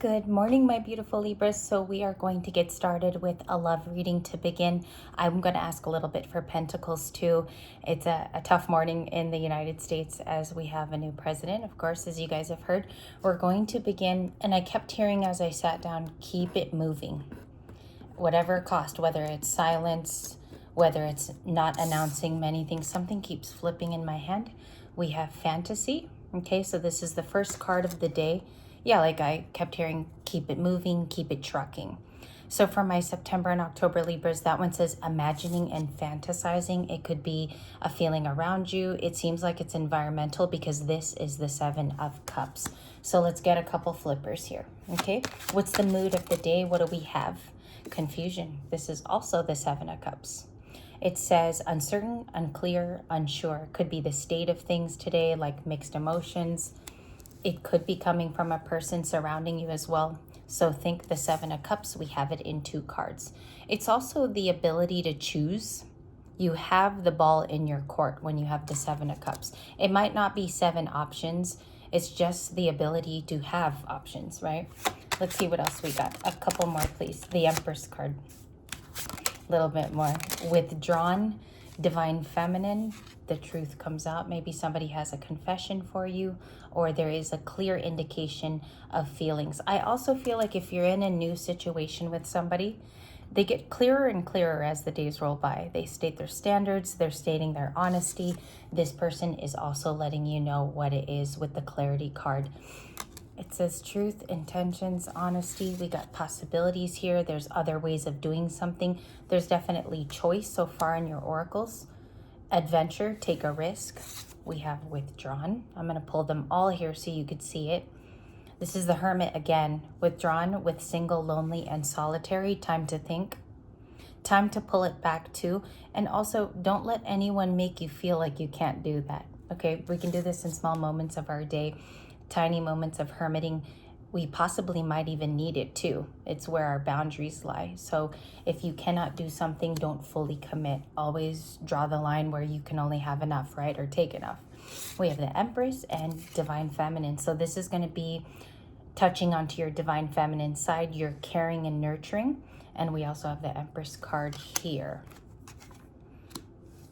Good morning, my beautiful Libras. So we are going to get started with a love reading to begin. I'm going to ask a little bit for Pentacles too. It's a tough morning in the United States as we have a new president. Of course, as you guys have heard, we're going to begin. And I kept hearing as I sat down, keep it moving. Whatever cost, whether it's silence, whether it's not announcing many things, something keeps flipping in my hand. We have fantasy. Okay, so this is the first card of the day. Yeah, like I kept hearing, keep it moving, keep it trucking. So for my September and October Libras, that one says imagining and fantasizing. It could be a feeling around you. It seems like it's environmental because this is the Seven of Cups. So let's get a couple flippers here, okay? What's the mood of the day? What do we have? Confusion. This is also the Seven of Cups. It says uncertain, unclear, unsure. Could be the state of things today, like mixed emotions. It could be coming from a person surrounding you as well. So think the Seven of Cups, we have it in 2 cards. It's also the ability to choose. You have the ball in your court when you have the Seven of Cups. It might not be 7 options. It's just the ability to have options, right? Let's see what else we got. A couple more, please. The Empress card. A little bit more. Withdrawn, Divine Feminine. The truth comes out. Maybe somebody has a confession for you, or there is a clear indication of feelings. I also feel like if you're in a new situation with somebody, they get clearer and clearer as the days roll by. They state their standards, they're stating their honesty. This person is also letting you know what it is with the Clarity card. It says truth, intentions, honesty. We got possibilities here. There's other ways of doing something. There's definitely choice so far in your oracles. Adventure, take a risk. We have withdrawn. I'm going to pull them all here so you could see it. This is the Hermit again. Withdrawn, with single, lonely, and solitary. Time to think. Time to pull it back too. And also, don't let anyone make you feel like you can't do that. Okay, we can do this in small moments of our day. Tiny moments of hermiting. We possibly might even need it too. It's where our boundaries lie. So if you cannot do something, don't fully commit. Always draw the line where you can only have enough, right? Or take enough. We have the Empress and Divine Feminine. So this is going to be touching onto your Divine Feminine side, your caring and nurturing. And we also have the Empress card here.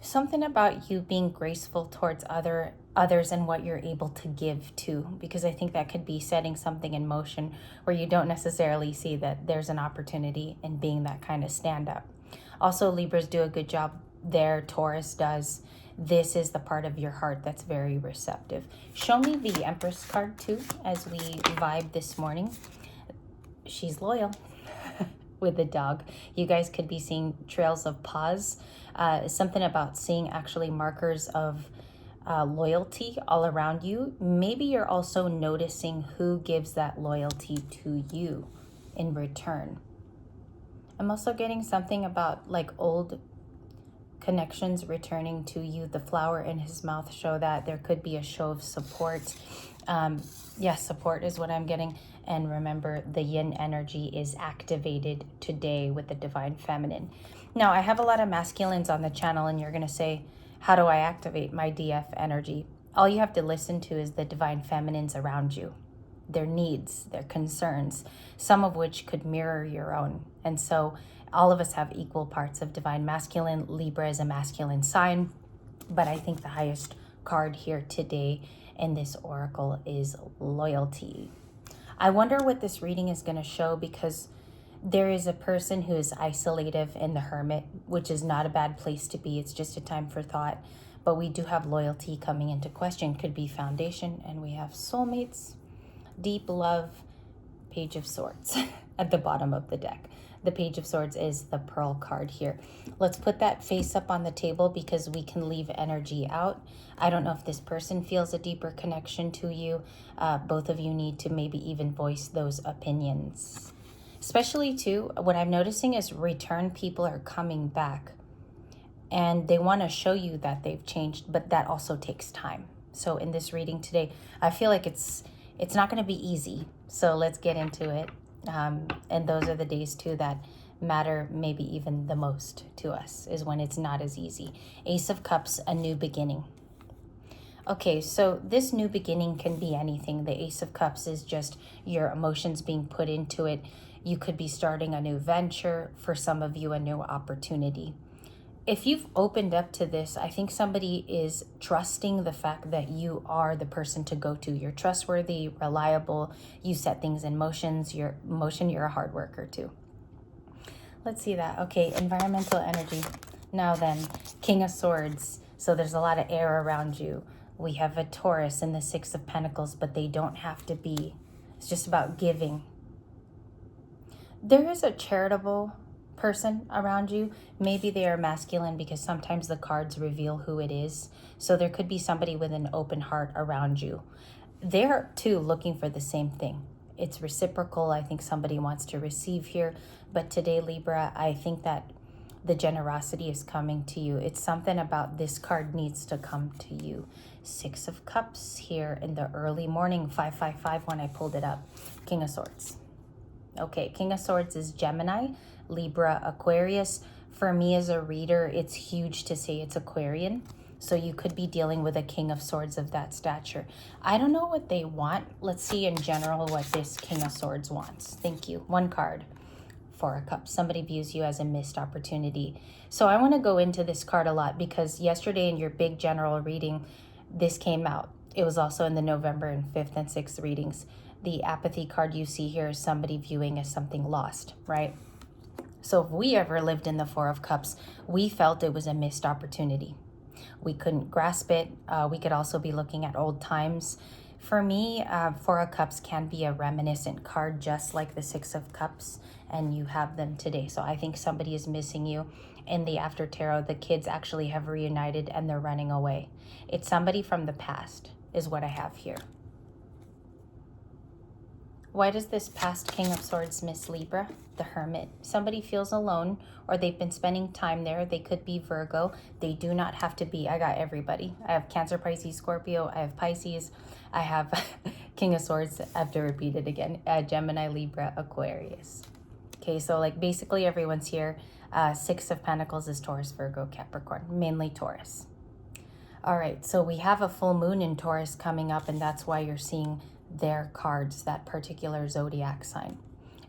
Something about you being graceful towards others and what you're able to give to, because I think that could be setting something in motion where you don't necessarily see that there's an opportunity in being that kind of stand-up. Also, Libras do a good job there. Taurus does. This is the part of your heart that's very receptive. Show me the Empress card too as we vibe this morning. She's loyal. With the dog, you guys could be seeing trails of paws. Something about seeing actually markers of loyalty all around you. Maybe you're also noticing who gives that loyalty to you in return. I'm also getting something about like old connections returning to you. The flower in his mouth show that there could be a show of support. Yes, support is what I'm getting. And remember, the yin energy is activated today with the Divine Feminine. Now, I have a lot of masculines on the channel, and you're going to say, how do I activate my DF energy? All you have to listen to is the Divine Feminines around you, their needs, their concerns, some of which could mirror your own. And so all of us have equal parts of Divine Masculine. Libra is a masculine sign, but I think the highest card here today in this oracle is loyalty. I wonder what this reading is going to show, because there is a person who is isolative in the Hermit, which is not a bad place to be. It's just a time for thought. But we do have loyalty coming into question. Could be foundation. And we have soulmates, deep love, Page of Swords at the bottom of the deck. The Page of Swords is the Pearl card here. Let's put that face up on the table because we can leave energy out. I don't know if this person feels a deeper connection to you. Both of you need to maybe even voice those opinions. Especially too, what I'm noticing is return people are coming back. And they want to show you that they've changed, but that also takes time. So in this reading today, I feel like it's not going to be easy. So let's get into it. And those are the days too that matter maybe even the most to us, is when it's not as easy. Ace of Cups, a new beginning. Okay, so this new beginning can be anything. The Ace of Cups is just your emotions being put into it. You could be starting a new venture, for some of you, a new opportunity. If you've opened up to this, I think somebody is trusting the fact that you are the person to go to. You're trustworthy, reliable, you set things in motion, you're a hard worker too. Let's see that. Okay, environmental energy. Now then, King of Swords. So there's a lot of air around you. We have a Taurus and the Six of Pentacles, but they don't have to be. It's just about giving. There is a charitable person around you. Maybe they are masculine because sometimes the cards reveal who it is. So there could be somebody with an open heart around you. They're too looking for the same thing. It's reciprocal. I think somebody wants to receive here. But today, Libra, I think that the generosity is coming to you. It's something about this card needs to come to you. Six of Cups here in the early morning, 555 when I pulled it up. King of Swords. Okay, King of Swords is Gemini, Libra, Aquarius. For me as a reader, it's huge to say it's Aquarian. So you could be dealing with a King of Swords of that stature. I don't know what they want. Let's see in general what this King of Swords wants. Thank you. One card. Four of Cups. Somebody views you as a missed opportunity. So I want to go into this card a lot because yesterday in your big general reading, this came out. It was also in the November and 5th and 6th readings. The apathy card you see here is somebody viewing as something lost, right? So if we ever lived in the Four of Cups, we felt it was a missed opportunity. We couldn't grasp it. We could also be looking at old times. For me, Four of Cups can be a reminiscent card, just like the Six of Cups, and you have them today. So I think somebody is missing you. In the After Tarot, the kids actually have reunited and they're running away. It's somebody from the past is what I have here. Why does this past King of Swords miss Libra? The Hermit. Somebody feels alone or they've been spending time there. They could be Virgo. They do not have to be. I got everybody. I have Cancer, Pisces, Scorpio. I have Pisces. I have King of Swords. I have to repeat it again. Gemini, Libra, Aquarius. Okay, so like basically everyone's here. Six of Pentacles is Taurus, Virgo, Capricorn. Mainly Taurus. All right, so we have a full moon in Taurus coming up, and that's why you're seeing their cards, that particular zodiac sign.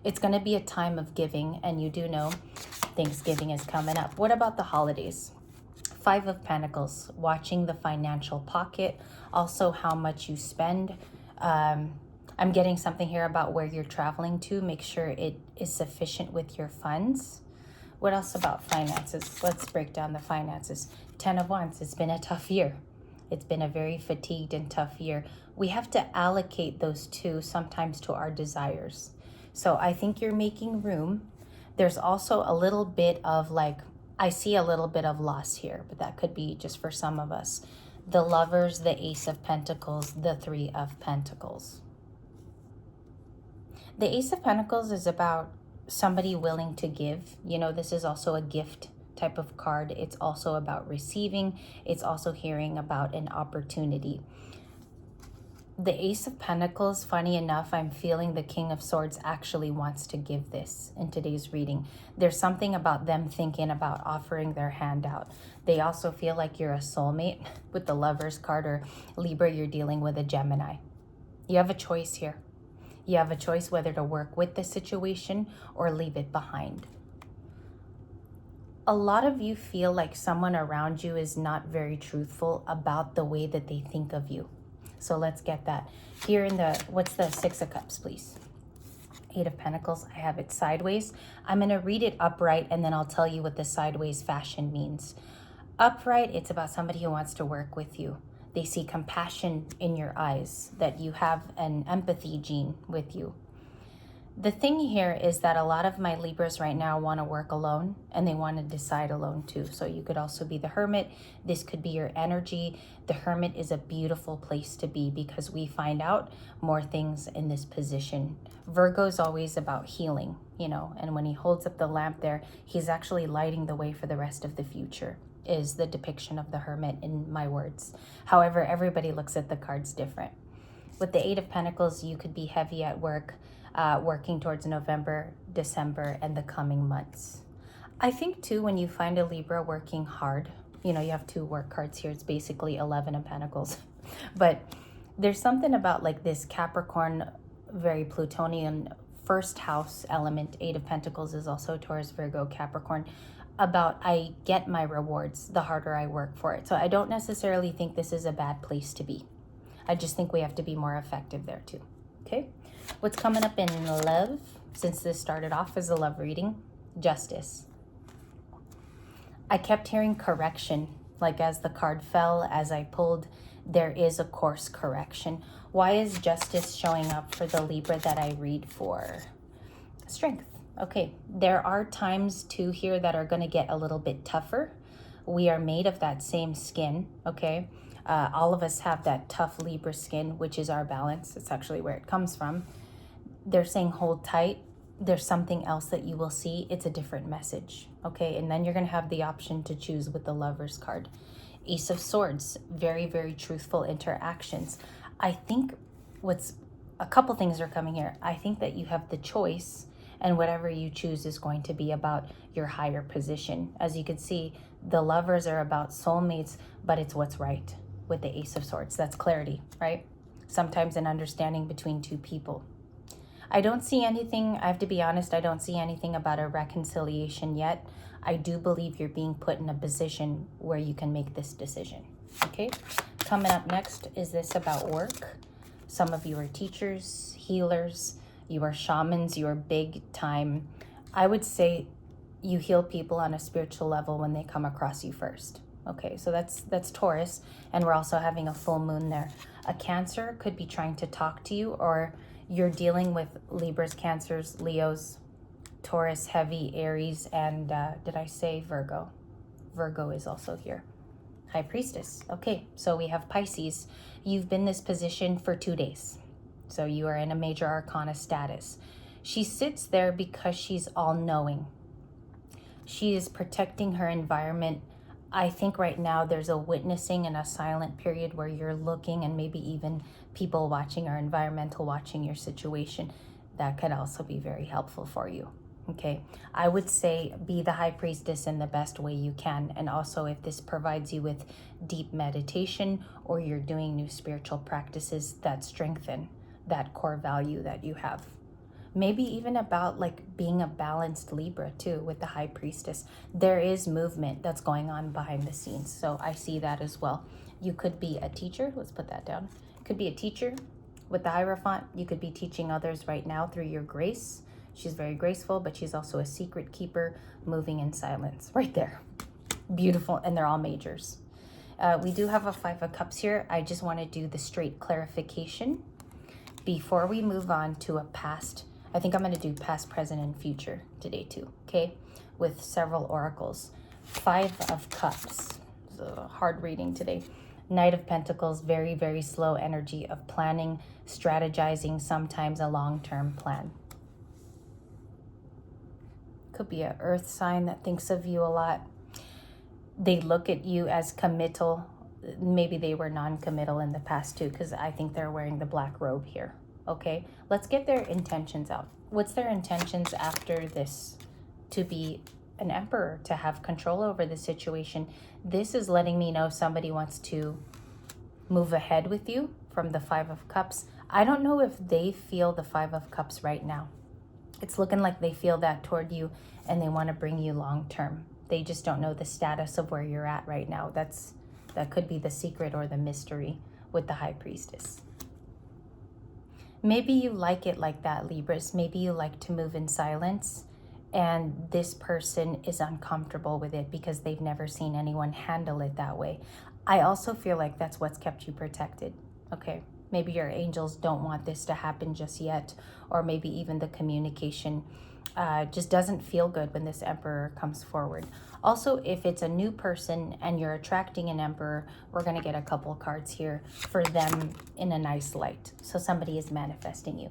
It's going to be a time of giving, and you do know Thanksgiving is coming up. What about the holidays? Five of Pentacles, watching the financial pocket, also how much you spend. I'm getting something here about where you're traveling to. Make sure it is sufficient with your funds. What else about finances? Let's break down the finances. 10 of Wands, it's been a tough year. It's been a very fatigued and tough year. We have to allocate those two sometimes to our desires. So I think you're making room. There's also a little bit of like, I see a little bit of loss here, but that could be just for some of us. The Lovers, the Ace of Pentacles, the Three of Pentacles. The Ace of Pentacles is about somebody willing to give. You know, this is also a gift type of card. It's also about receiving. It's also hearing about an opportunity. The Ace of Pentacles, funny enough, I'm feeling the King of Swords actually wants to give this in today's reading. There's something about them thinking about offering their hand out. They also feel like you're a soulmate with the Lovers card, or Libra, you're dealing with a Gemini. You have a choice here. You have a choice whether to work with the situation or leave it behind. A lot of you feel like someone around you is not very truthful about the way that they think of you. So let's get that. Here in the, what's the Six of Cups, please? Eight of Pentacles, I have it sideways. I'm going to read it upright and then I'll tell you what the sideways fashion means. Upright, it's about somebody who wants to work with you. They see compassion in your eyes, that you have an empathy gene with you. The thing here is that a lot of my Libras right now want to work alone and they want to decide alone too. So you could also be the Hermit. This could be your energy. The Hermit is a beautiful place to be because we find out more things in this position. Virgo is always about healing, you know, and when he holds up the lamp there, he's actually lighting the way for the rest of the future, is the depiction of the Hermit in my words. However, everybody looks at the cards different. With the Eight of Pentacles, you could be heavy at work, working towards November, December, and the coming months. I think too, when you find a Libra working hard, you know, you have two work cards here. It's basically 11 of Pentacles. But there's something about like this Capricorn, very Plutonian first house element. 8 of Pentacles is also Taurus, Virgo, Capricorn, about I get my rewards the harder I work for it. So I don't necessarily think this is a bad place to be. I just think we have to be more effective there too. Okay, what's coming up in love, since this started off as a love reading? Justice. I kept hearing correction, like as the card fell, as I pulled, there is a course correction. Why is justice showing up for the Libra that I read for? Strength. Okay, there are times too here that are going to get a little bit tougher. We are made of that same skin, okay? All of us have that tough Libra skin, which is our balance. It's actually where it comes from. They're saying hold tight. There's something else that you will see. It's a different message, okay? And then you're going to have the option to choose with the Lover's card. Ace of Swords, very, very truthful interactions. I think a couple things are coming here. I think that you have the choice, and whatever you choose is going to be about your higher position. As you can see, the Lovers are about soulmates, but it's what's right with the Ace of Swords. That's clarity, right? Sometimes an understanding between two people. I don't see anything, I have to be honest, I don't see anything about a reconciliation yet. I do believe you're being put in a position where you can make this decision, okay? Coming up next, is this about work? Some of you are teachers, healers, you are shamans, you are big time. I would say you heal people on a spiritual level when they come across you first. Okay, so that's Taurus, and we're also having a full moon there. A Cancer could be trying to talk to you, or you're dealing with Libras, Cancers, Leos, Taurus, heavy, Aries, and did I say Virgo? Virgo is also here. High Priestess. Okay, so we have Pisces. You've been in this position for 2 days. So you are in a major arcana status. She sits there because she's all-knowing. She is protecting her environment. I think right now there's a witnessing and a silent period where you're looking, and maybe even people watching or environmental watching your situation. That could also be very helpful for you. Okay, I would say be the High Priestess in the best way you can. And also, if this provides you with deep meditation, or you're doing new spiritual practices that strengthen that core value that you have. Maybe even about like being a balanced Libra too with the High Priestess. There is movement that's going on behind the scenes. So I see that as well. You could be a teacher. Let's put that down. Could be a teacher with the Hierophant. You could be teaching others right now through your grace. She's very graceful, but she's also a secret keeper, moving in silence. Right there. Beautiful. And they're all majors. We do have a 5 of Cups here. I just want to do the straight clarification before we move on to a past. I think I'm going to do past, present, and future today too, okay? With several oracles. 5 of Cups. It's a hard reading today. Knight of Pentacles, very, very slow energy of planning, strategizing, sometimes a long-term plan. Could be an earth sign that thinks of you a lot. They look at you as committal. Maybe they were non-committal in the past too, because I think they're wearing the black robe here. Okay, let's get their intentions out. What's their intentions after this? To be an emperor, to have control over the situation. This is letting me know somebody wants to move ahead with you from the 5 of Cups. I don't know if they feel the 5 of Cups right now. It's looking like they feel that toward you, and they want to bring you long term. They just don't know the status of where you're at right now. That could be the secret or the mystery with the High Priestess. Maybe you like it like that, Libras. Maybe you like to move in silence, and this person is uncomfortable with it because they've never seen anyone handle it that way. I also feel like that's what's kept you protected, okay? Maybe your angels don't want this to happen just yet, or maybe even the communication just doesn't feel good when this emperor comes forward. Also, if it's a new person and you're attracting an emperor, we're going to get a couple cards here for them in a nice light. So somebody is manifesting you,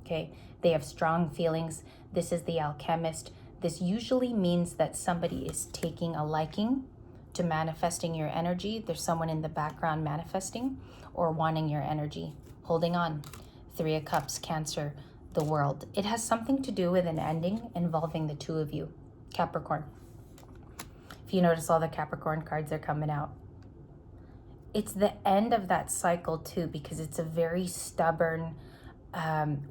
okay? They have strong feelings. This is the Alchemist. This usually means that somebody is taking a liking to manifesting your energy. There's someone in the background manifesting or wanting your energy, holding on. 3 of Cups, Cancer, the World. It has something to do with an ending involving the 2 of you, Capricorn. If you notice, all the Capricorn cards are coming out. it's the end of that cycle too, because it's a very stubborn,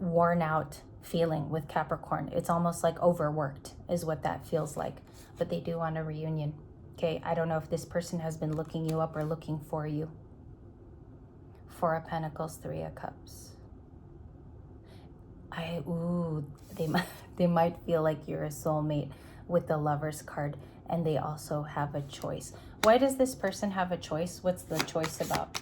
worn out feeling with Capricorn. It's almost like overworked is what that feels like, but they do want a reunion. Okay, I don't know if this person has been looking you up or looking for you. Four of Pentacles, Three of Cups. They might feel like you're a soulmate with the Lover's card, and they also have a choice. Why does this person have a choice? What's the choice about?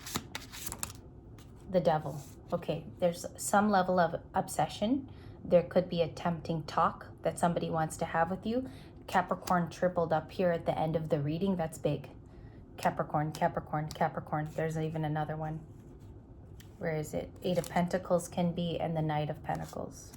The Devil. Okay, there's some level of obsession. There could be a tempting talk that somebody wants to have with you. Capricorn tripled up here at the end of the reading. That's big. Capricorn, Capricorn, Capricorn. There's even another one. Where is it? Eight of Pentacles can be, and the Knight of Pentacles.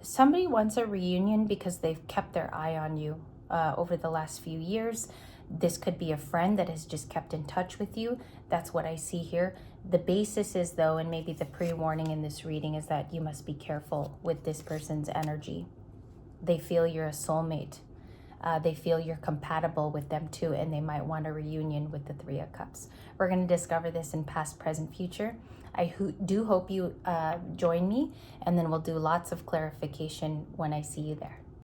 Somebody wants a reunion because they've kept their eye on you over the last few years. This could be a friend that has just kept in touch with you. That's what I see here. The basis is, though, and maybe the pre-warning in this reading, is that you must be careful with this person's energy. They feel you're a soulmate. They feel you're compatible with them too, and they might want a reunion with the Three of Cups. We're going to discover this in past, present, future. I do hope you join me, and then we'll do lots of clarification when I see you there.